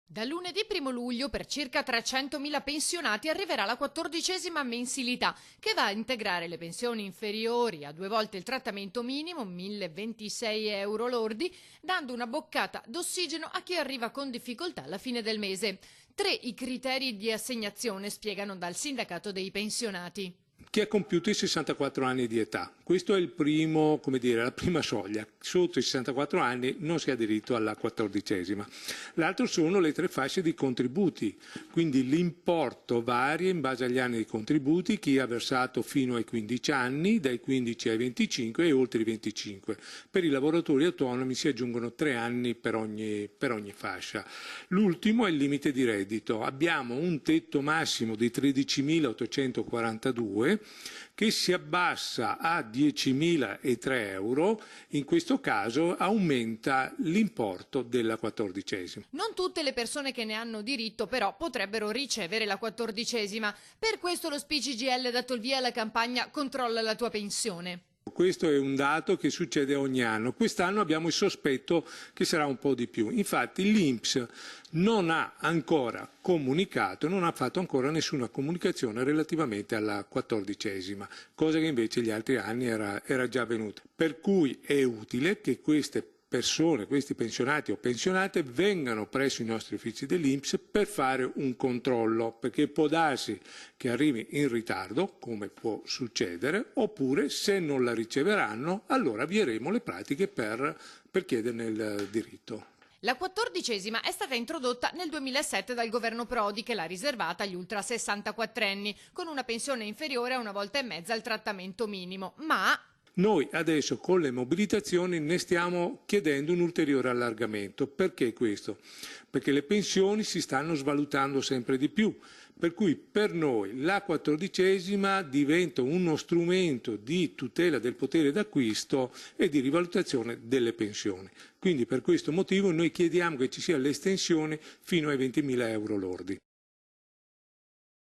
Da lunedì 1 luglio per circa 300.000 pensionati arriverà la 14ª mensilità, che va a integrare le pensioni inferiori a 2 volte il trattamento minimo, 1.026 euro lordi, dando una boccata d'ossigeno a chi arriva con difficoltà alla fine del mese. 3 i criteri di assegnazione, spiegano dal sindacato dei pensionati. Chi ha compiuto i 64 anni di età. Questo è il primo, la prima soglia. Sotto i 64 anni non si ha diritto alla 14ª. L'altro sono le 3 fasce di contributi, quindi l'importo varia in base agli anni di contributi, chi ha versato fino ai 15 anni, dai 15 ai 25 e oltre i 25. Per i lavoratori autonomi si aggiungono 3 anni per ogni fascia. L'ultimo è il limite di reddito. Abbiamo un tetto massimo di 13.842 che si abbassa a 10.003 euro, in questo caso aumenta l'importo della 14ª. Non tutte le persone che ne hanno diritto però potrebbero ricevere la 14ª, per questo lo SPI-CGIL ha dato il via alla campagna Controlla la tua pensione. Questo è un dato che succede ogni anno. Quest'anno abbiamo il sospetto che sarà un po' di più. Infatti l'INPS non ha ancora comunicato, non ha fatto ancora nessuna comunicazione relativamente alla 14ª, cosa che invece gli altri anni era già avvenuta. Per cui è utile che queste persone, questi pensionati o pensionate vengano presso i nostri uffici dell'INPS per fare un controllo, perché può darsi che arrivi in ritardo, come può succedere, oppure se non la riceveranno allora avvieremo le pratiche per chiederne il diritto. La 14ª è stata introdotta nel 2007 dal governo Prodi, che l'ha riservata agli ultra 64enni, con una pensione inferiore a 1,5 volte il trattamento minimo, ma noi adesso con le mobilitazioni ne stiamo chiedendo un ulteriore allargamento. Perché questo? Perché le pensioni si stanno svalutando sempre di più, per cui per noi la 14ª diventa uno strumento di tutela del potere d'acquisto e di rivalutazione delle pensioni. Quindi per questo motivo noi chiediamo che ci sia l'estensione fino ai 20.000 euro lordi.